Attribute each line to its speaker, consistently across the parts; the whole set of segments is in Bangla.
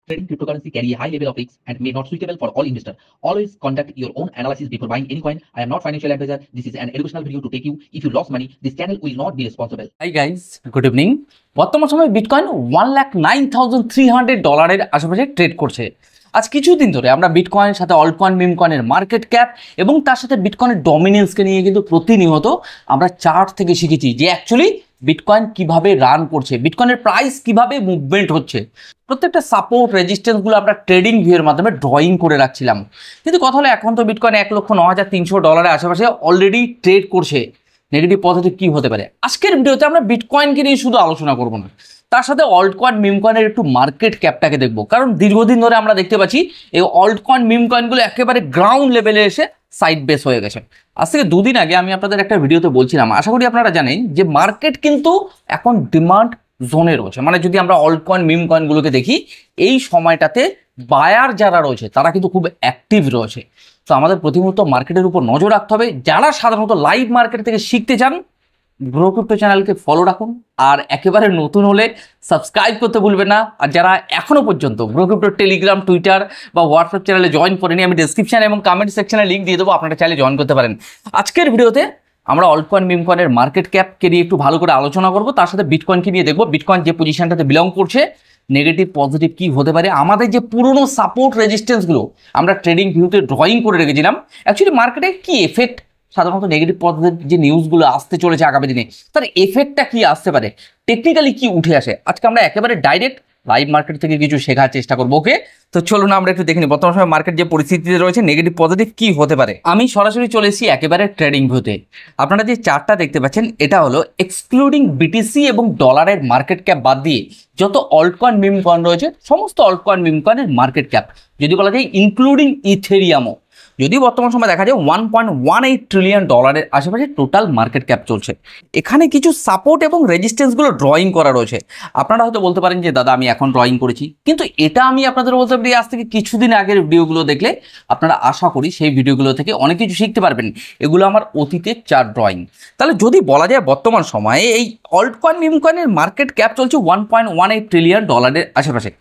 Speaker 1: Trading cryptocurrency carry a high level of risk and may not suitable for all investors. Always conduct your own analysis before buying any coin. I am not financial advisor. This is an educational video to take you. If you lost money, this channel will not be responsible.
Speaker 2: Hi guys, good evening. বর্তমান সময়ে বিটকয়েন $1,09,300 আশেপাশে ট্রেড করছে। আজ কিছুদিন ধরে আমরা বিটকয়েনের সাথে অল্টকয়েন মিমকয়েনের মার্কেট ক্যাপ এবং তার সাথে বিটকয়েনের ডমিনেন্সকে নিয়ে কিন্তু প্রতিনিয়ত আমরা চার্ট থেকে শিখেছি যে অ্যাকচুয়ালি বিটকয়েন কিভাবে রান করছে, বিটকয়েনের প্রাইস কিভাবে মুভমেন্ট হচ্ছে। প্রত্যেকটা সাপোর্ট রেজিস্ট্যান্সগুলো আমরা ট্রেডিং ভিউয়ের মাধ্যমে ড্রয়িং করে রাখছিলাম। কিন্তু কথা হলো এখন তো বিটকয়েন $1,09,300 আশেপাশে অলরেডি ট্রেড করছে। নেগেটিভ পজিটিভ কি হতে পারে? আজকের ভিডিওতে আমরা বিটকয়েনকে নিয়ে শুধু আলোচনা করব না, তার সাথে অল্টকয়েন মিমকয়েনের একটু মার্কেট ক্যাপটাকে দেখবো। কারণ দীর্ঘদিন ধরে আমরা দেখতে পাচ্ছি এই অল্টকয়েন মিমকয়েনগুলো একেবারে গ্রাউন্ড লেভেলে এসে সাইড বেস হয়ে গেছে। আজ থেকে দুদিন আগে আমি আপনাদের একটা ভিডিওতে বলছিলাম, আশা করি আপনারা জানেন যে মার্কেট কিন্তু এখন ডিমান্ড জোনে রয়েছে। মানে যদি আমরা অল্টকয়েন মিমকয়েনগুলোকে দেখি, এই সময়টাতে বায়ার যারা রয়েছে তারা কিন্তু খুব অ্যাক্টিভ রয়েছে। তো আমাদের প্রতিমুহূর্ত মার্কেটের উপর নজর রাখতে হবে। যারা সাধারণত লাইভ মার্কেট থেকে শিখতে চান, গ্রো ক্রিপ্টো চ্যানেলকে ফলো রাখুন, আর একেবারে নতুন হলে সাবস্ক্রাইব করতে ভুলবেন না। আর যারা এখনও পর্যন্ত গ্রো ক্রিপ্টোর টেলিগ্রাম, টুইটার বা হোয়াটসঅ্যাপ চ্যানেলে জয়েন করেনি, আমি ডিসক্রিপশন এবং কমেন্ট সেকশনে লিঙ্ক দিয়ে দেবো, আপনারা চাইলে জয়েন করতে পারেন। আজকের ভিডিওতে আমরা অল্টকয়েন মিমকয়েনের মার্কেট ক্যাপকে নিয়ে একটু ভালো করে আলোচনা করবো, তার সাথে বিটকয়েনকে নিয়ে দেখবো বিটকয়েন যে পজিশনটাতে বিলং করছে নেগেটিভ পজিটিভ কি হতে পারে। আমাদের যে পুরনো সাপোর্ট রেজিস্ট্যান্সগুলো আমরা ট্রেডিং ভিউতে ড্রয়িং করে রেখেছিলাম, অ্যাকচুয়ালি মার্কেটে কি এফেক্ট, সাধারণত নেগেটিভ পজিটিভ যে নিউজগুলো আসতে চলেছে আগামী দিনে তার এফেক্টটা কি আসতে পারে, টেকনিক্যালি কি উঠে আসে, আজকে আমরা একেবারে ডাইরেক্ট লাইভ মার্কেট থেকে কিছু শেখার চেষ্টা করবো। ওকে, তো চলুন আমরা একটু দেখে নিই বর্তমান সময় মার্কেট যে পরিস্থিতিতে রয়েছে নেগেটিভ পজিটিভ কি হতে পারে। আমি সরাসরি চলে এসেছি একেবারে ট্রেডিং ভিউতে। আপনারা যে চার্টটা দেখতে পাচ্ছেন এটা হলো এক্সক্লুডিং বিটিসি এবং ডলারের মার্কেট ক্যাপ বাদ দিয়ে যত অল্টকয়েন মিমকয়েন রয়েছে সমস্ত অল্টকয়েন মিমকয়েনের মার্কেট ক্যাপ, যদি বলা যায় ইনক্লুডিং ইথেরিয়ামও, যদি বর্তমান সময় দেখা যায় $1.18 ট্রিলিয়ন আশেপাশে টোটাল মার্কেট ক্যাপ চলছে। এখানে কিছু সাপোর্ট এবং রেজিস্ট্যান্সগুলো ড্রয়িং করা রয়েছে। আপনারা হয়তো বলতে পারেন যে দাদা আমি এখন ড্রয়িং করেছি, কিন্তু এটা আমি আপনাদের বলতে পারি আজ থেকে কিছুদিন আগের ভিডিওগুলো দেখলে আপনারা আশা করি সেই ভিডিওগুলো থেকে অনেক কিছু শিখতে পারবেন। এগুলো আমার অতীতের চার্ট ড্রয়িং। তাহলে যদি বলা যায় বর্তমান সময়ে এই অল্টকয়েন মিমকয়েনের মার্কেট ক্যাপ চলছে $1.18 ট্রিলিয়ন আশেপাশে।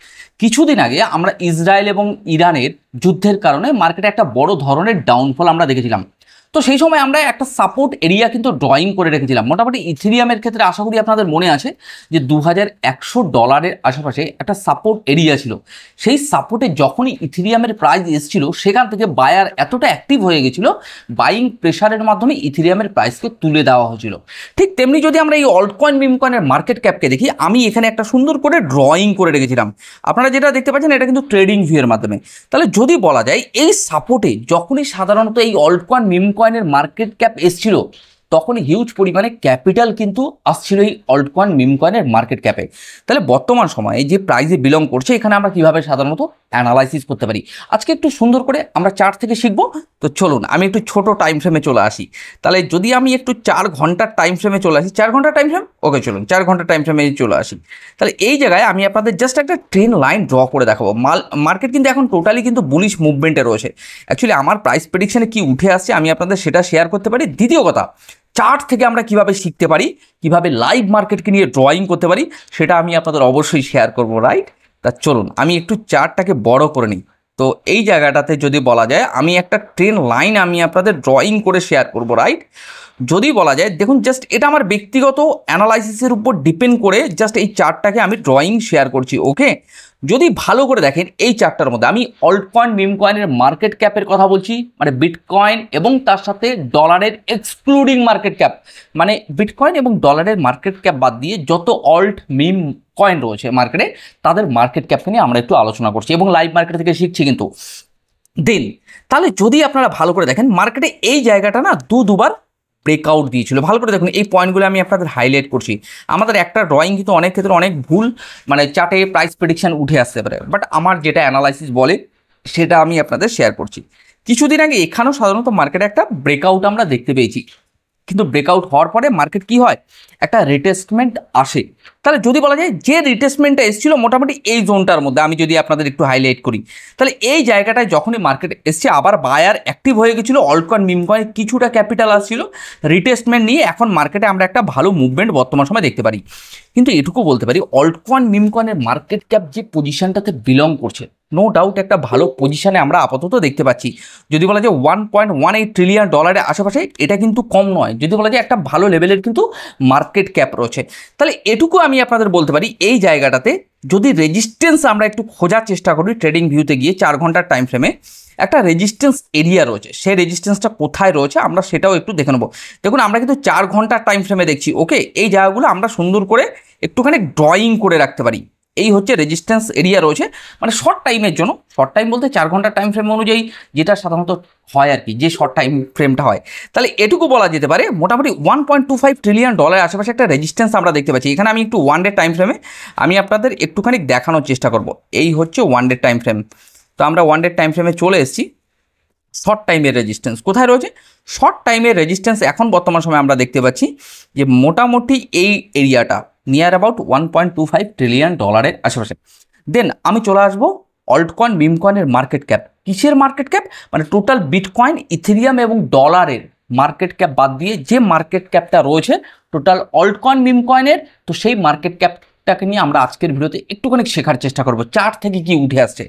Speaker 2: কিছুদিন আগে আমরা ইসরায়েল এবং ইরানের যুদ্ধের কারণে মার্কেটে একটা বড় ধরনের ডাউনফল আমরা দেখেছিলাম। তো সেই সময় আমরা একটা সাপোর্ট এরিয়া কিন্তু ড্রয়িং করে রেখেছিলাম। মোটামুটি ইথেরিয়ামের ক্ষেত্রে আশা করি আপনাদের মনে আছে যে $2100 আশেপাশে একটা সাপোর্ট এরিয়া ছিল। সেই সাপোর্টে যখনই ইথেরিয়ামের প্রাইস এসেছিল সেখান থেকে বায়ার এতটা অ্যাক্টিভ হয়ে গেছিলো, বাইং প্রেশারের মাধ্যমে ইথেরিয়ামের প্রাইসকে তুলে দেওয়া হয়েছিল। ঠিক তেমনি যদি আমরা এই অল্টকয়েন মিমকয়েনের মার্কেট ক্যাপকে দেখি, আমি এখানে একটা সুন্দর করে ড্রয়িং করে রেখেছিলাম। আপনারা যেটা দেখতে পাচ্ছেন এটা কিন্তু ট্রেডিং ভিউয়ের মাধ্যমে। তাহলে যদি বলা যায় এই সাপোর্টে যখনই সাধারণত এই অল্টকয়েন মিমকয়েনের মার্কেট ক্যাপ এসছিল তখনই হিউজ পরিমাণে ক্যাপিটাল কিন্তু আসছিল এই অল্টকয়েন মিমকয়েনের মার্কেট ক্যাপে। তাহলে বর্তমান সময়ে যে প্রাইসে বিলং করছে এখানে আমরা কিভাবে সাধারণত অ্যানালাইসিস করতে পারি আজকে একটু সুন্দর করে আমরা চার্ট থেকে শিখবো। তো চলুন আমি একটু ছোট টাইম ফ্রেমে চলে আসি। তাহলে যদি আমি একটু 4 ঘন্টার টাইম ফ্রেমে চলে আসি, 4 ঘন্টার টাইম ফ্রেম, ওকে চলুন 4 ঘন্টার টাইম ফ্রেমে চলে আসি। তাহলে এই জায়গায় আমি আপনাদের জাস্ট একটা ট্রেন লাইন ড্র করে দেখাবো। মার্কেট কিন্তু এখন টোটালি কিন্তু বুলিশ মুভমেন্টে রয়েছে। অ্যাকচুয়ালি আমার প্রাইস প্রেডিকশনে কি উঠে আসছে আমি আপনাদের সেটা শেয়ার করতে পারি। দ্বিতীয় কথা, চার্ট থেকে আমরা কিভাবে শিখতে পারি, কিভাবে লাইভ মার্কেটকে নিয়ে ড্রয়িং করতে পারি সেটা আমি আপনাদের অবশ্যই শেয়ার করব, রাইট? তা চলুন আমি একটু চার্টটাকে বড় করে নিই। তো এই জায়গাটাতে যদি বলা যায় আমি একটা ট্রেন লাইন আমি আপনাদের ড্রয়িং করে শেয়ার করব, রাইট? যদি বলা যায় দেখুন জাস্ট এটা আমার ব্যক্তিগত অ্যানালাইসিসের উপর ডিপেন্ড করে জাস্ট এই চার্টটাকে আমি ড্রয়িং শেয়ার করছি। ওকে, যদি ভালো করে দেখেন এই চার্টটার মধ্যে আমি অল্টকয়েন মিমকয়েনের মার্কেট ক্যাপের কথা বলছি, মানে বিটকয়েন এবং তার সাথে ডলারের এক্সক্লুডিং মার্কেট ক্যাপ, মানে বিটকয়েন এবং ডলারের মার্কেট ক্যাপ বাদ দিয়ে যত অল্ট মিম কয়েন রয়েছে মার্কেটে তাদের মার্কেট ক্যাপকে নিয়ে আমরা একটু আলোচনা করছি এবং লাইভ মার্কেট থেকে শিখছি কিন্তু দিন। তাহলে যদি আপনারা ভালো করে দেখেন মার্কেটে এই জায়গাটা না দুবার ব্রেকআউট দিয়েছিল। ভালো করে দেখুন এই পয়েন্টগুলো আমি আপনাদের হাইলাইট করছি। আমাদের একটা ড্রয়িং কিন্তু অনেক ক্ষেত্রে অনেক ভুল, মানে চার্টে প্রাইস প্রেডিকশন উঠে আসতে পারে, বাট আমার যেটা অ্যানালাইসিস বলে সেটা আমি আপনাদের শেয়ার করছি। কিছুদিন আগে এখানেও সাধারণত মার্কেটে একটা ব্রেকআউট আমরা দেখতে পেয়েছি। কিন্তু ব্রেকআউট হওয়ার পরে মার্কেট কি হয়, একটা রিটেস্টমেন্ট আসে। তাহলে যদি বলা যায় যে রিটেস্টমেন্টটা এসেছিল মোটামুটি এই জোনটার মধ্যে, আমি যদি আপনাদের একটু হাইলাইট করি, তাহলে এই জায়গাটায় যখনই মার্কেট এসছে আবার বায়ার অ্যাক্টিভ হয়ে গেছিলো, অল্ট কয়েন মিম কয়েন কিছুটা ক্যাপিটাল আসছিল রিটেস্টমেন্ট নিয়ে, এখন মার্কেটে আমরা একটা ভালো মুভমেন্ট বর্তমান সময় দেখতে পারি। কিন্তু এটুকু বলতে পারি অল্ট কয়েন মিম কয়েনের মার্কেট ক্যাপ যে পজিশনটাতে বিলং করছে, নো ডাউট একটা ভালো পজিশনে আমরা আপাতত দেখতে পাচ্ছি। যদি বলা যায় $1.18 ট্রিলিয়ন আশেপাশে, এটা কিন্তু কম নয়। যদি বলা যায় একটা ভালো লেভেলের কিন্তু মার্কেট ক্যাপ রয়েছে। তাহলে এটুকু আমি আপনাদের বলতে পারি এই জায়গাটাতে যদি রেজিস্ট্যান্স আমরা একটু খোঁজার চেষ্টা করি ট্রেডিং ভিউতে গিয়ে 4 ঘন্টার টাইম ফ্রেমে, একটা রেজিস্ট্যান্স এরিয়া রয়েছে, সেই রেজিস্ট্যান্সটা কোথায় রয়েছে আমরা সেটাও একটু দেখে নেবো। দেখুন আমরা কিন্তু 4 ঘন্টার টাইম ফ্রেমে দেখছি, ওকে, এই জায়গাগুলো আমরা সুন্দর করে একটুখানি ড্রয়িং করে রাখতে পারি। এই হচ্ছে রেজিস্ট্যান্স এরিয়া রয়েছে, মানে শর্ট টাইমের জন্য, শর্ট টাইম বলতে 4 ঘন্টার টাইম ফ্রেম অনুযায়ী যেটা সাধারণত হয় আর কি, যে শর্ট টাইম ফ্রেমটা হয়। তাহলে এটুকু বলা যেতে পারে মোটামুটি $1.25 ট্রিলিয়ন আশেপাশে একটা রেজিস্ট্যান্স আমরা দেখতে পাচ্ছি। এখানে আমি একটু ওয়ান ডে টাইম ফ্রেমে আমি আপনাদের একটুখানি দেখানোর চেষ্টা করব। এই হচ্ছে ওয়ান ডে টাইম ফ্রেম। তো আমরা ওয়ান ডে টাইম ফ্রেমে চলে এসেছি। শর্ট টাইমের রেজিস্ট্যান্স কোথায় রয়েছে? শর্ট টাইমের রেজিস্ট্যান্স এখন বর্তমান সময় আমরা দেখতে পাচ্ছি যে মোটামুটি এই এরিয়াটা নিয়ার অ্যাবাউট $1.25 ট্রিলিয়ন আশেপাশে। দেন আমি চলে আসবো অল্ট কয়েন মিম কয়েনের মার্কেট ক্যাপ। কিসের মার্কেট ক্যাপ? মানে টোটাল বিটকয়েন, ইথেরিয়াম এবং ডলারের মার্কেট ক্যাপ বাদ দিয়ে যে মার্কেট ক্যাপটা রয়েছে টোটাল অল্ট কয়েন মিম কয়েনের, তো সেই মার্কেট ক্যাপটাকে নিয়ে আমরা আজকের ভিডিওতে একটুখানি শেখার চেষ্টা করবো চার্ট থেকে কি উঠে আসছে।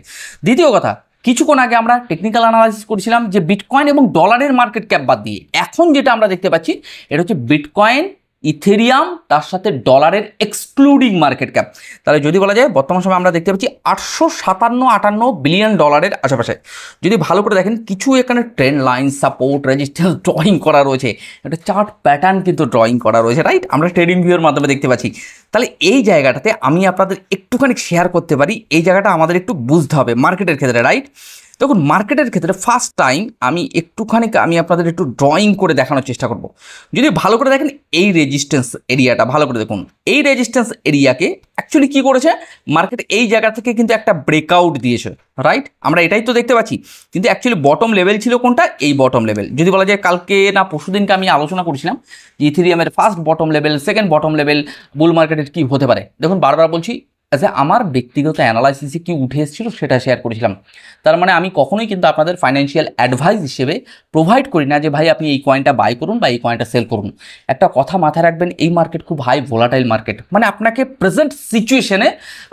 Speaker 2: দ্বিতীয় কথা, কিছুক্ষণ আগে আমরা টেকনিক্যাল অ্যানালাইসিস করেছিলাম যে বিটকয়েন এবং ডলারের মার্কেট ক্যাপ বাদ দিয়ে এখন যেটা আমরা দেখতে পাচ্ছি এটা হচ্ছে বিটকয়েন, ইথেরিয়াম, তার সাথে ডলারের এক্সক্লুডিং মার্কেট ক্যাপ। তাহলে যদি বলা যায় বর্তমান সময় আমরা দেখতে পাচ্ছি $857-58 বিলিয়ন আশেপাশে। যদি ভালো করে দেখেন কিছু এখানে trend line, support, resistance drawing করা রয়েছে, একটা চার্ট প্যাটার্ন কিন্তু ড্রয়িং করা রয়েছে, রাইট? আমরা ট্রেডিং ভিউর মাধ্যমে দেখতে পাচ্ছি। তাহলে এই জায়গাটাতে আমি আপনাদের একটুখানি শেয়ার করতে পারি, এই জায়গাটা আমাদের একটু বুঝতে হবে মার্কেটের ক্ষেত্রে, রাইট? দেখুন মার্কেটের ক্ষেত্রে ফার্স্ট টাইম আমি আপনাদের একটু ড্রয়িং করে দেখানোর চেষ্টা করব। যদি ভালো করে দেখেন এই রেজিস্ট্যান্স এরিয়াটা ভালো করে দেখুন, এই রেজিস্ট্যান্স এরিয়াকে অ্যাকচুয়ালি কী করেছে মার্কেট, এই জায়গা থেকে কিন্তু একটা ব্রেকআউট দিয়েছে, রাইট? আমরা এটাই তো দেখতে পাচ্ছি। কিন্তু অ্যাকচুয়ালি বটম লেভেল ছিল কোনটা? এই বটম লেভেল। যদি বলা যায় কালকে না পরশুদিনকে আমি আলোচনা করেছিলাম যে ইথেরিয়ামের first bottom level, second bottom level bull মার্কেটের কী হতে পারে। দেখুন বারবার বলছি আমার ব্যক্তিগত অ্যানালাইসিসে কি উঠে এসেছিল সেটা শেয়ার করেছিলাম। তার মানে আমি কখনোই কিন্তু আপনাদের ফাইন্যান্সিয়াল অ্যাডভাইস হিসেবে প্রোভাইড করি না যে ভাই আপনি এই কয়েনটা বাই করুন বা এই কয়েনটা সেল করুন। একটা কথা মাথায় রাখবেন, এই মার্কেট খুব হাই ভোলাটাইল মার্কেট। মানে আপনাকে প্রেজেন্ট সিচুয়েশনে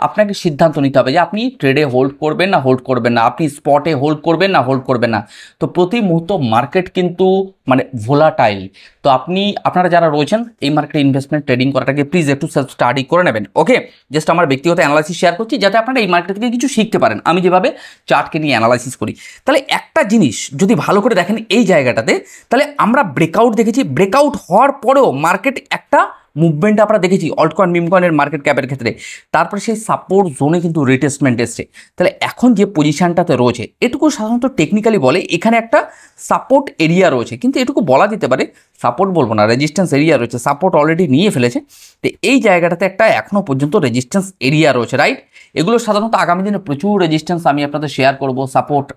Speaker 2: আপনাকে সিদ্ধান্ত নিতে হবে যে আপনি ট্রেডে হোল্ড করবেন না হোল্ড করবেন না, আপনি স্পটে হোল্ড করবেন না হোল্ড করবেন না। তো প্রতি মুহূর্ত মার্কেট কিন্তু মানে ভোলাটাইল। তো আপনারা যারা রয়েছেন এই মার্কেটে ইনভেস্টমেন্ট ট্রেডিং করাটাকে প্লিজ একটু সেলফ স্টাডি করে নেবেন, ওকে? জাস্ট আমার ব্যক্তিগত অ্যানালাইসিস শেয়ার করছি যাতে আপনারা এই মার্কেট থেকে কিছু শিখতে পারেন, আমি যেভাবে চার্টকে নিয়ে অ্যানালাইসিস করি। তাহলে একটা জিনিস যদি ভালো করে দেখেন এই জায়গাটাতে, তাহলে আমরা ব্রেকআউট দেখেছি, ব্রেকআউট হওয়ার পরেও মার্কেট একটা মুভমেন্ট আমরা দেখেছি অল্ট কয়েন মিম কয়েনের মার্কেট ক্যাপের ক্ষেত্রে। তারপরে সেই সাপোর্ট জোনে কিন্তু রিটেস্টমেন্ট এসছে। তাহলে এখন যে পজিশনটাতে রয়েছে এটুকু সাধারণত টেকনিক্যালি বলে এখানে একটা সাপোর্ট এরিয়া রয়েছে, কিন্তু এটুকু বলা যেতে পারে সাপোর্ট বলবো না, রেজিস্ট্যান্স এরিয়া রয়েছে। সাপোর্ট অলরেডি নিয়ে ফেলেছে, তো এই জায়গাটাতে একটা এখনও পর্যন্ত রেজিস্ট্যান্স এরিয়া রয়েছে, রাইট? এগুলো সাধারণত আগামী দিনে প্রচুর রেজিস্ট্যান্স আমি আপনাদের শেয়ার করব, সাপোর্ট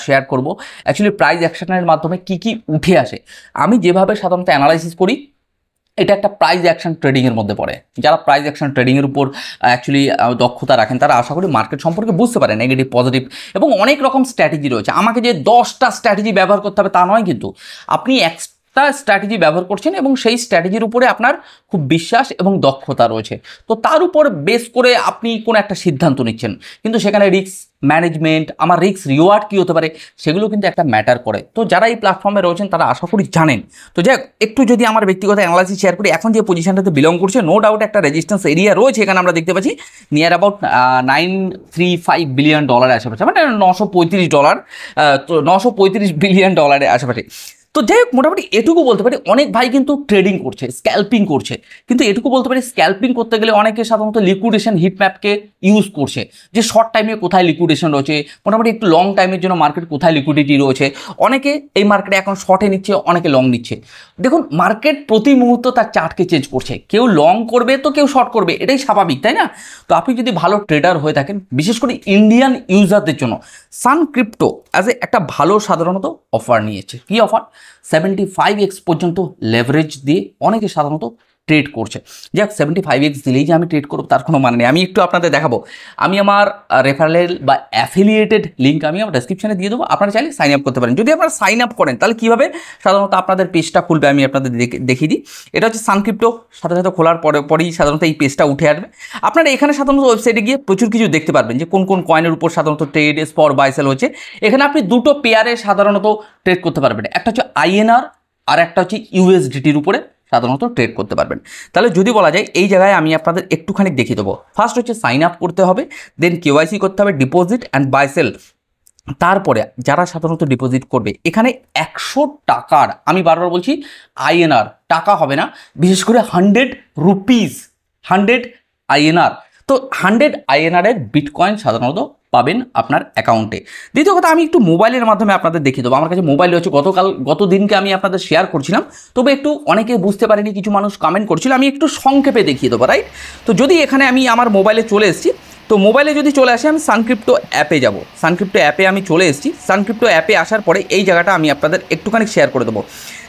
Speaker 2: শেয়ার করব। অ্যাকচুয়ালি প্রাইস অ্যাকশনের মাধ্যমে কি কি উঠে আসে আমি যেভাবে সাধারণত অ্যানালাইসিস করি, এটা একটা প্রাইস অ্যাকশন ট্রেডিংয়ের মধ্যে পড়ে। যারা প্রাইস অ্যাকশন ট্রেডিংয়ের উপর অ্যাকচুয়ালি দক্ষতা রাখেন তারা আশা করি মার্কেট সম্পর্কে বুঝতে পারে নেগেটিভ পজিটিভ এবং অনেক রকম স্ট্র্যাটেজি রয়েছে। আমাকে যে 10টা স্ট্র্যাটেজি ব্যবহার করতে হবে তা নয়, কিন্তু আপনি স্ট্র্যাটেজি ব্যবহার করছেন এবং সেই স্ট্র্যাটেজির উপরে আপনার খুব বিশ্বাস এবং দক্ষতা রয়েছে, তো তার উপর বেস করে আপনি কোনো একটা সিদ্ধান্ত নিচ্ছেন। কিন্তু সেখানে রিস্ক ম্যানেজমেন্ট, আমার রিস্ক রিওয়ার্ড কী হতে পারে সেগুলো কিন্তু একটা ম্যাটার করে। তো যারা এই প্ল্যাটফর্মে রয়েছেন তারা আশা করি জানেন। তো যাই একটু যদি আমার ব্যক্তিগত অ্যানালাইসিস শেয়ার করি, এখন যে পজিশনটাতে বিলং করছে নো ডাউট একটা রেজিস্ট্যান্স এরিয়া রয়েছে। এখানে আমরা দেখতে পাচ্ছি নিয়ার অ্যাবাউট $935 বিলিয়ন আশেপাশে, মানে $935, তো $935 বিলিয়ন আশেপাশে। তো যাই হোক মোটামুটি এটুকু বলতে পারি অনেক ভাই কিন্তু ট্রেডিং করছে, স্ক্যাল্পিং করছে। কিন্তু এটুকু বলতে পারি স্ক্যাল্পিং করতে গেলে অনেকে সাধারণত লিকুইডেশন হিটম্যাপকে ইউজ করছে, যে শর্ট টাইমে কোথায় লিকুইডেশন রয়েছে, মোটামুটি একটু লং টাইমের জন্য মার্কেট কোথায় লিকুইডিটি রয়েছে। অনেকে এই মার্কেটে এখন শর্টে নিচ্ছে, অনেকে লং নিচ্ছে। দেখুন মার্কেট প্রতি মুহূর্ত তার চার্টকে চেঞ্জ করছে, কেউ লং করবে তো কেউ শর্ট করবে, এটাই স্বাভাবিক, তাই না? তো আপনি যদি ভালো ট্রেডার হয়ে থাকেন, বিশেষ করে ইন্ডিয়ান ইউজারদের জন্য সান ক্রিপ্টো অ্যাজ একটা ভালো সাধারণত অফার নিয়েছে। কী অফার? 75x পর্যন্ত লেভারেজ দিয়ে অনেকে সাধারণত ট্রেড করছে। যাক 75x দিলেই যে আমি ট্রেড করবো তার কোনো মানে নেই। আমি একটু আপনাদের দেখাবো, আমি আমার রেফারেল বা অ্যাফিলিয়েটেড লিঙ্ক আমি আমার ডেসক্রিপশনে দিয়ে দেবো, আপনারা চাইলে সাইন আপ করতে পারেন। যদি আপনারা সাইন আপ করেন তাহলে কীভাবে সাধারণত আপনাদের পেজটা খুলবে আমি আপনাদের দেখিয়ে দিই। এটা হচ্ছে সানক্রিপ্টো, সাথে সাথে খোলার পরেই সাধারণত এই পেজটা উঠে আসবে। আপনারা এখানে সাধারণত ওয়েবসাইটে গিয়ে প্রচুর কিছু দেখতে পারবেন যে কোন কোন কয়েনের উপর সাধারণত ট্রেড স্পট বাই সেল হচ্ছে। এখানে আপনি দুটো পেয়ারে সাধারণত ট্রেড করতে পারবেন, একটা হচ্ছে INR আর একটা হচ্ছে USDTর উপরে সাধারণত ট্রেড করতে পারবেন। তাহলে যদি বলা যায় এই জায়গায় আমি আপনাদের একটুখানি দেখিয়ে দেবো। ফার্স্ট হচ্ছে সাইন আপ করতে হবে, দেন KYC করতে হবে, ডিপোজিট অ্যান্ড বাই সেল। তারপরে যারা সাধারণত ডিপোজিট করবে এখানে 100 টাকার, আমি বারবার বলছি INR, টাকা হবে না, বিশেষ করে 100 রুপিস, 100 INR। তো 100 INR এর বিটকয়েন সাধারণত পাবেন আপনার অ্যাকাউন্টে। দ্বিতীয় কথা, আমি একটু মোবাইলের মাধ্যমে আপনাদের দেখিয়ে দেবো। আমার কাছে মোবাইল রয়েছে, গত দিনকে আমি আপনাদের শেয়ার করছিলাম, তবে একটু অনেকে বুঝতে পারেনি, কিছু মানুষ কমেন্ট করছিল, আমি একটু সংক্ষেপে দেখিয়ে দেবো, রাইট? তো যদি এখানে আমি আমার মোবাইলে চলে এসেছি, তো মোবাইলে যদি চলে আসে আমি সানক্রিপ্টো অ্যাপে যাব। সানক্রিপ্টো অ্যাপে আমি চলে এসেছি। সানক্রিপ্টো অ্যাপে আসার পরে এই জায়গাটা আমি আপনাদের একটুখানি শেয়ার করে দেবো।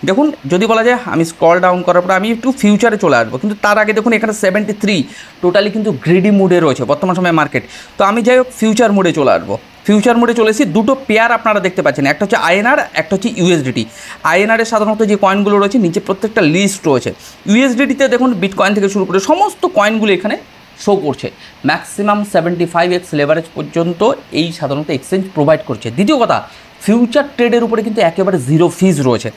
Speaker 2: দেখুন, যদি বলা যায় আমি স্ক্রল ডাউন করার পরে আমি একটু ফিউচারে চলে আসবো, কিন্তু তার আগে দেখুন এখানে 73 টোটালি কিন্তু গ্রিডি মুডে রয়েছে বর্তমান সময়ে মার্কেট। তো আমি যাই হোক ফিউচার মোডে চলে আসবো। ফিউচার মোডে চলে এসেছি, দুটো পেয়ার আপনারা দেখতে পাচ্ছেন, একটা হচ্ছে INR, একটা হচ্ছে USDT। INR এর সাধারণত যে কয়েনগুলো রয়েছে নিচে প্রত্যেকটা লিস্ট রয়েছে। USDTতে দেখুন বিটকয়েন থেকে শুরু করে সমস্ত কয়েনগুলো এখানে শো করছে। ম্যাক্সিমাম 75x লেভারেজ পর্যন্ত এই সাধারণত এক্সচেঞ্জ প্রোভাইড করছে। দ্বিতীয় কথা, ফিউচার ট্রেডের উপরে কিন্তু একেবারে জিরো ফিজ রয়েছে।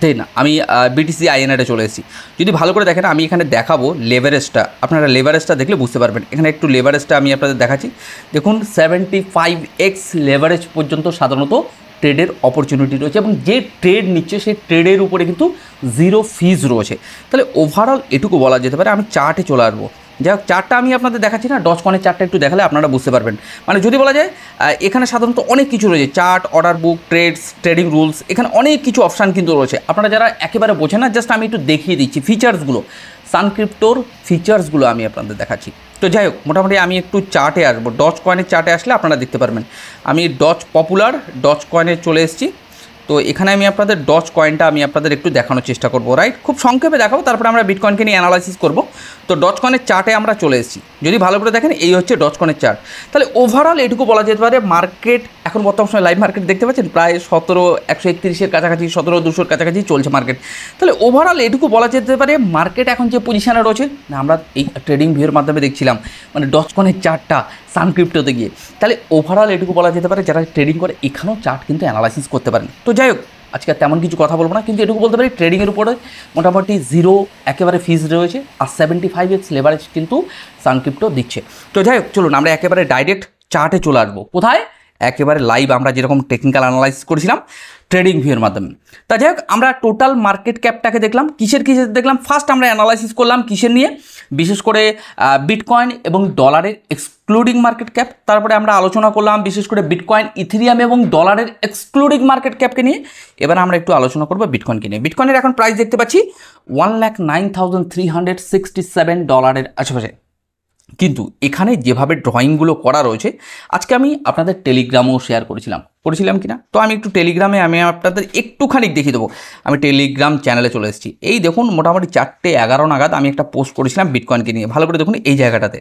Speaker 2: তাই না, আমি BTC INR চলে এসেছি। যদি ভালো করে দেখেন আমি এখানে দেখাবো লেভারেজটা, আপনারা লেভারেজটা দেখলে বুঝতে পারবেন। এখানে একটু লেভারেজটা আমি আপনাদের দেখাচ্ছি। দেখুন 75x লেভারেজ পর্যন্ত সাধারণত ট্রেডের অপরচুনিটি রয়েছে, এবং যে ট্রেড নিচ্ছে সেই ট্রেডের উপরে কিন্তু জিরো ফিজ রয়েছে। তাহলে ওভারঅল এটুকু বলা যেতে পারে। আমি চার্টে চলে আসবো। যাই হোক, চার্টটা আমি আপনাদের দেখাচ্ছি না, ডজকয়েনের চার্টটা একটু দেখালে আপনারা বুঝতে পারবেন। মানে যদি বলা যায় এখানে সাধারণত অনেক কিছু রয়েছে, chart, order book, trades, trading rules, এখানে অনেক কিছু অপশান কিন্তু রয়েছে। আপনারা যারা একেবারে বোঝেন না, জাস্ট আমি একটু দেখিয়ে দিচ্ছি ফিচার্সগুলো, সানক্রিপ্টোর ফিচার্সগুলো আমি আপনাদের দেখাচ্ছি। তো যাই হোক, মোটামুটি আমি একটু চার্টে আসবো। ডজকয়েনের চার্টে আসলে আপনারা দেখতে পারবেন। আমি পপুলার ডজকয়েনে চলে এসেছি। তো এখানে আমি আপনাদের ডজকয়েনটা আমি আপনাদের একটু দেখানোর চেষ্টা করবো, রাইট? খুব সংক্ষেপে দেখাবো, তারপরে আমরা বিটকয়েনকে নিয়ে অ্যানালাইসিস করবো। তো ডজকয়েনের চার্টে আমরা চলে এসেছি। যদি ভালো করে দেখেন এই হচ্ছে ডজকয়েনের চার্ট। তাহলে ওভারঅল এটুকু বলা যেতে পারে, মার্কেট এখন বর্তমান সময় লাইভ মার্কেট দেখতে পাচ্ছেন প্রায় 17131-এর কাছাকাছি, 17200-এর কাছাকাছি চলছে মার্কেট। তাহলে ওভারঅল এটুকু বলা যেতে পারে মার্কেট এখন যে পজিশনে রয়েছে, আমরা এই ট্রেডিং ভিউর মাধ্যমে দেখছিলাম, মানে ডজকয়েনের চার্টটা সানক্রিপ্টোতে গিয়ে। তাহলে ওভারঅল এটুকু বলা যেতে পারে যারা ট্রেডিং করে এখানেও চার্ট কিন্তু অ্যানালাইসিস করতে পারেন। তো যাই হোক, আজকে তেমন কিছু কথা বলবো না, কিন্তু এটুকু বলতে পারি ট্রেডিংয়ের উপরে মোটামুটি জিরো একেবারে ফিজ রয়েছে, আর 75x লেভারেজ কিন্তু সানক্রিপ্টো দিচ্ছে। তো যাই হোক, চলুন আমরা একেবারে ডাইরেক্ট চার্টে চলে আসবো। কোথায়? একেবারে লাইভ আমরা যেরকম টেকনিক্যাল অ্যানালাইসিস করেছিলাম ট্রেডিং ভিউর মাধ্যমে। তা যাই হোক, আমরা টোটাল মার্কেট ক্যাপটাকে দেখলাম, কিসের দেখলাম। ফার্স্ট আমরা অ্যানালাইসিস করলাম কিসের নিয়ে, বিশেষ করে বিটকয়েন এবং ডলারের এক্সক্লুডিং মার্কেট ক্যাপ। তারপরে আমরা আলোচনা করলাম বিশেষ করে বিটকয়েন, ইথেরিয়াম এবং ডলারের এক্সক্লুডিং মার্কেট ক্যাপকে নিয়ে। এবার আমরা একটু আলোচনা করবো বিটকয়েনকে নিয়ে। বিটকয়েনের এখন প্রাইস দেখতে পাচ্ছি $1,09,367 আশেপাশে। কিন্তু এখানে যেভাবে ড্রয়িংগুলো করা রয়েছে, আজকে আমি আপনাদের টেলিগ্রামও শেয়ার করেছিলাম কিনা, তো আমি একটু টেলিগ্রামে আমি আপনাদের একটুখানি দেখিয়ে দেবো। আমি টেলিগ্রাম চ্যানেলে চলে এসেছি। এই দেখুন মোটামুটি 4:11 নাগাদ আমি একটা পোস্ট করেছিলাম বিটকয়েনকে নিয়ে। ভালো করে দেখুন এই জায়গাটাতে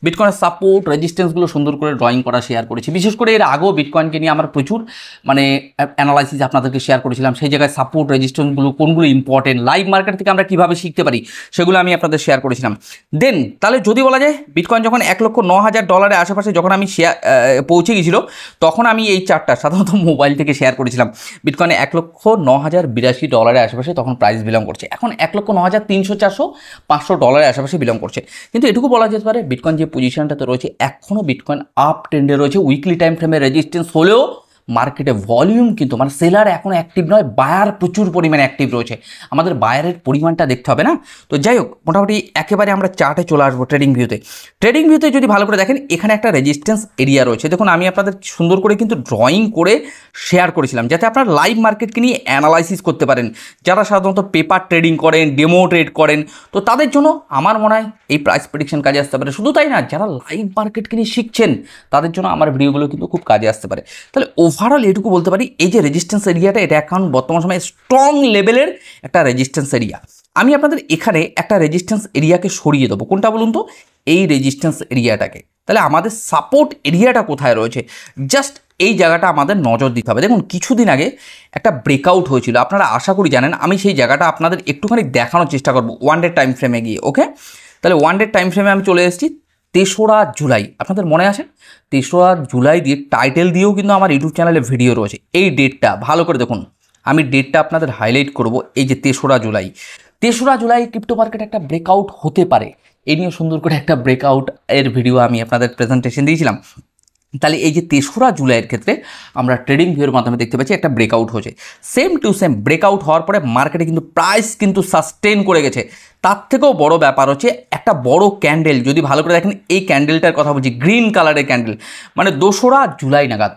Speaker 2: বিটকয়েনের সাপোর্ট রেজিস্ট্যান্সগুলো সুন্দর করে ড্রয়িং করা শেয়ার করেছি। বিশেষ করে এর আগেও বিটকয়েনকে নিয়ে আমার প্রচুর মানে অ্যানালাইসিস আপনাদেরকে শেয়ার করেছিলাম। সেই জায়গায় সাপোর্ট রেজিস্ট্যান্সগুলো কোনগুলো ইম্পর্টেন্ট, লাইভ মার্কেট থেকে আমরা কীভাবে শিখতে পারি, সেগুলো আমি আপনাদের শেয়ার করেছিলাম। দেন তাহলে যদি বলা যায় বিটকয়েন যখন $1,09,000 আশেপাশে যখন আমি পৌঁছে গেছিলো, তখন আমি এই চার্টটা সাধারণত মোবাইল থেকে শেয়ার করেছিলাম। বিটকয়েনে $1,09,082 আশেপাশে তখন প্রাইস বিলং করছে। এখন $1,09,300, $400, $500 আশেপাশে বিলং করছে। কিন্তু এটুকু বলা যেতে পারে বিটকয়েন যে পজিশনটাতে রয়েছে, এখনও বিটকয়েন আপ ট্রেন্ডে রয়েছে। উইকলি টাইম ফ্রেমে রেজিস্ট্যান্স হলেও মার্কেটে ভলিউম কিন্তু মানে সেলার এখন অ্যাক্টিভ নয়, বায়ার প্রচুর পরিমাণে অ্যাক্টিভ রয়েছে। আমাদের বায়ারের পরিমাণটা দেখতে হবে না। তো যাই হোক, মোটামুটি একেবারে আমরা চার্টে চলে আসবো ট্রেডিং ভিউতে। যদি ভালো করে দেখেন এখানে একটা রেজিস্ট্যান্স এরিয়া রয়েছে। দেখুন আমি আপনাদের সুন্দর করে কিন্তু ড্রয়িং করে শেয়ার করেছিলাম, যাতে আপনারা লাইভ মার্কেটকে নিয়ে অ্যানালাইসিস করতে পারেন। যারা সাধারণত পেপার ট্রেডিং করেন, ডেমো ট্রেড করেন, তো তাদের জন্য আমার মনে হয় এই প্রাইস প্রেডিকশন কাজে আসতে পারে। শুধু তাই না, যারা লাইভ মার্কেটকে নিয়ে শিখছেন তাদের জন্য আমার ভিডিওগুলো কিন্তু খুব কাজে আসতে পারে। তাহলে ওভারঅল এটুকু বলতে পারি, এই যে রেজিস্ট্যান্স এরিয়াটা, এটা এখন বর্তমান সময়ে স্ট্রং লেভেলের একটা রেজিস্ট্যান্স এরিয়া। আমি আপনাদের এখানে একটা রেজিস্ট্যান্স এরিয়াকে সরিয়ে দেবো, কোনটা বলুন তো, এই রেজিস্ট্যান্স এরিয়াটাকে। তাহলে আমাদের সাপোর্ট এরিয়াটা কোথায় রয়েছে, জাস্ট এই জায়গাটা আমাদের নজর দিতে হবে। দেখুন কিছুদিন আগে একটা ব্রেকআউট হয়েছিল, আপনারা আশা করি জানেন, আমি সেই জায়গাটা আপনাদের একটুখানি দেখানোর চেষ্টা করবো ওয়ান ডে টাইম ফ্রেমে গিয়ে। ওকে, তাহলে ওয়ান ডে টাইম ফ্রেমে আমি চলে এসেছি 3রা জুলাই, আপনাদের মনে আছে 3রা জুলাই দিয়ে টাইটেল দিয়েও কিন্তু আমার ইউটিউব চ্যানেলে ভিডিও রয়েছে। এই ডেটটা ভালো করে দেখুন, আমি ডেটটা আপনাদের হাইলাইট করব, এই যে 3রা জুলাই। 3রা জুলাই ক্রিপ্টো মার্কেটে একটা ব্রেকআউট হতে পারে, এই নিয়ে সুন্দর করে একটা ব্রেকআউট এর ভিডিও আমি আপনাদের প্রেজেন্টেশন দিয়েছিলাম। তাহলে এই যে 3রা জুলাইয়ের ক্ষেত্রে আমরা ট্রেডিং ভিউর মাধ্যমে দেখতে পাচ্ছি একটা ব্রেকআউট হয়েছে, সেম টু সেম ব্রেকআউট হওয়ার পরে মার্কেটে কিন্তু প্রাইস কিন্তু সাস্টেন করে গেছে। তার থেকেও বড় ব্যাপার হচ্ছে একটা বড় ক্যান্ডেল, যদি ভালো করে দেখেন এই ক্যান্ডেলটার কথা বলছি, গ্রিন কালারের ক্যান্ডেল, মানে 2রা জুলাই নাগাদ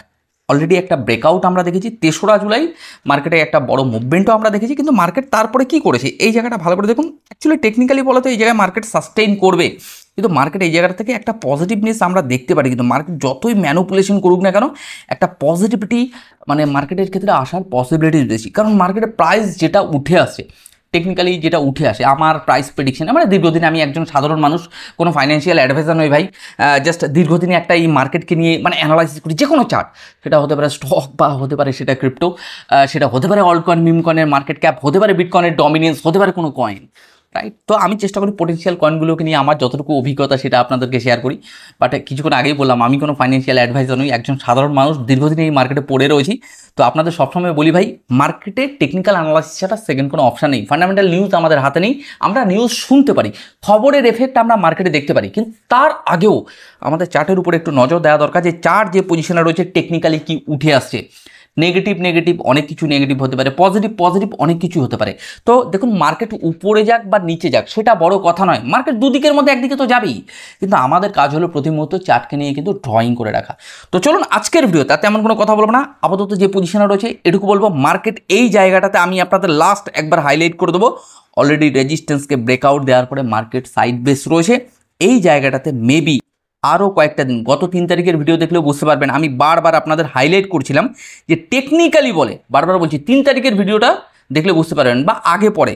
Speaker 2: অলরেডি একটা ব্রেকআউট আমরা দেখেছি। 3রা জুলাই মার্কেটে একটা বড় মুভমেন্টও আমরা দেখেছি, কিন্তু মার্কেট তারপরে কি করেছে এই জায়গাটা ভালো করে দেখুন। অ্যাকচুয়ালি টেকনিক্যালি বলো তো এই জায়গায় মার্কেট সাস্টেইন করবে, কিন্তু মার্কেট এই জায়গাটা থেকে একটা পজিটিভনেস আমরা দেখতে পারি। কিন্তু মার্কেট যতই ম্যানুপুলেশন করুক না কেন, একটা পজিটিভিটি মানে মার্কেটের ক্ষেত্রে আসার পসিবিলিটিস বেশি, কারণ মার্কেটের প্রাইস যেটা উঠে আসে, টেকনিক্যালি যেটা উঠে আসে, আমার প্রাইস প্রেডিকশন, মানে দীর্ঘদিনে আমি একজন সাধারণ মানুষ, কোনো ফাইন্যান্সিয়াল অ্যাডভাইজার নই ভাই, জাস্ট দীর্ঘদিনে একটা এই মার্কেটকে নিয়ে মানে অ্যানালাইসিস করি, যে কোনো চার্ট, সেটা হতে পারে স্টক বা হতে পারে সেটা ক্রিপ্টো, সেটা হতে পারে অল্ট কয়েন, মিম কয়েনের মার্কেট ক্যাপ, হতে পারে বিটকয়েনের ডমিনেন্স, হতে পারে কোনো কয়েন, রাইট। তো আমি চেষ্টা করি পোটেনশিয়াল কয়েনগুলোকে নিয়ে আমার যতটুকু অভিজ্ঞতা সেটা আপনাদেরকে শেয়ার করি। বাট কিছুক্ষণ আগেই বললাম আমি কোনো ফাইন্যান্সিয়াল অ্যাডভাইজার নই, একজন সাধারণ মানুষ, দীর্ঘদিন এই মার্কেটে পড়ে রয়েছি। তো আপনাদের সবসময় বলি ভাই, মার্কেটে টেকনিক্যাল অ্যানালাইসিস ছাড়া সেকেন্ড কোনো অপশন নেই। ফান্ডামেন্টাল নিউজ আমাদের হাতে নেই, আমরা নিউজ শুনতে পারি, খবরের এফেক্ট আমরা মার্কেটে দেখতে পারি, কিন্তু তার আগেও আমাদের চার্টের উপরে একটু নজর দেওয়া দরকার, যে চার্ট যে পজিশনে রয়েছে টেকনিক্যালি কি উঠে আসছে। নেগেটিভ অনেক কিছু নেগেটিভ হতে পারে, পজিটিভ অনেক কিছু হতে পারে। তো দেখুন মার্কেট উপরে যাক বা নিচে যাক সেটা বড় কথা নয়, মার্কেট দুদিকের মধ্যে একদিকে তো যাবেই, কিন্তু আমাদের কাজ হলো প্রতি মুহূর্ত চার্টকে নিয়ে কিন্তু ড্রয়িং করে রাখা। তো চলুন আজকের ভিডিও তাতে এমন কোনো কথা বলবো না, আপাতত যে পজিশনে রয়েছে এটুকু বলবো। মার্কেট এই জায়গাটাতে আমি আপনাদের লাস্ট একবার হাইলাইট করে দেবো, অলরেডি রেজিস্ট্যান্সকে ব্রেকআউট দেওয়ার পরে মার্কেট সাইড বেস রয়েছে। এই জায়গাটাতে মেবি আরও কয়েকটা দিন, গত 3 তারিখের ভিডিও দেখলেও বুঝতে পারবেন, আমি বারবার আপনাদের হাইলাইট করছিলাম যে টেকনিক্যালি বলে, বারবার বলছি 3 তারিখের ভিডিওটা দেখলে বুঝতে পারবেন বা আগে পরে,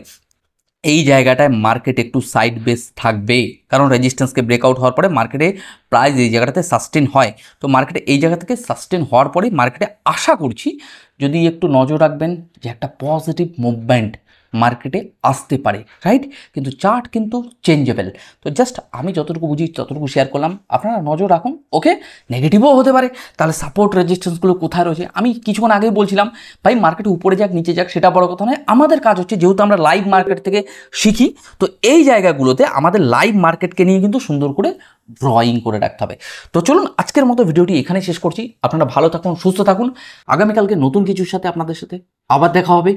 Speaker 2: এই জায়গাটায় মার্কেট একটু সাইড বেস থাকবে, কারণ রেজিস্ট্যান্সকে ব্রেকআউট হওয়ার পরে মার্কেটে প্রাইস এই জায়গাটাতে সাস্টেন হয়। তো মার্কেটে এই জায়গা থেকে সাস্টেন হওয়ার পরে মার্কেটে আশা করছি যদি একটু নজর রাখবেন যে একটা পজিটিভ মুভমেন্ট মার্কেটে আসতে পারে, রাইট। কিন্তু চার্ট কিন্তু চেঞ্জেবল। তো জাস্ট আমি যতটুকু বুঝি ততটুকু শেয়ার করলাম, আপনারা নজর রাখুন। ওকে, নেগেটিভও হতে পারে, তাহলে সাপোর্ট রেজিস্ট্যান্সগুলো কোথায় রয়েছে আমি কিছুক্ষণ আগেই বলছিলাম ভাই, মার্কেট উপরে যাক নিচে যাক সেটা বড় কথা নয়, আমাদের কাজ হচ্ছে যেহেতু আমরা লাইভ মার্কেট থেকে শিখি, তো এই জায়গাগুলোতে আমাদের লাইভ মার্কেটকে নিয়ে কিন্তু সুন্দর করে ড্রয়িং করে রাখতে হবে। তো চলুন আজকের মতো ভিডিওটি এখানে শেষ করছি, আপনারা ভালো থাকুন, সুস্থ থাকুন, আগামীকালকে নতুন কিছুর সাথে আপনাদের সাথে আবার দেখা হবে।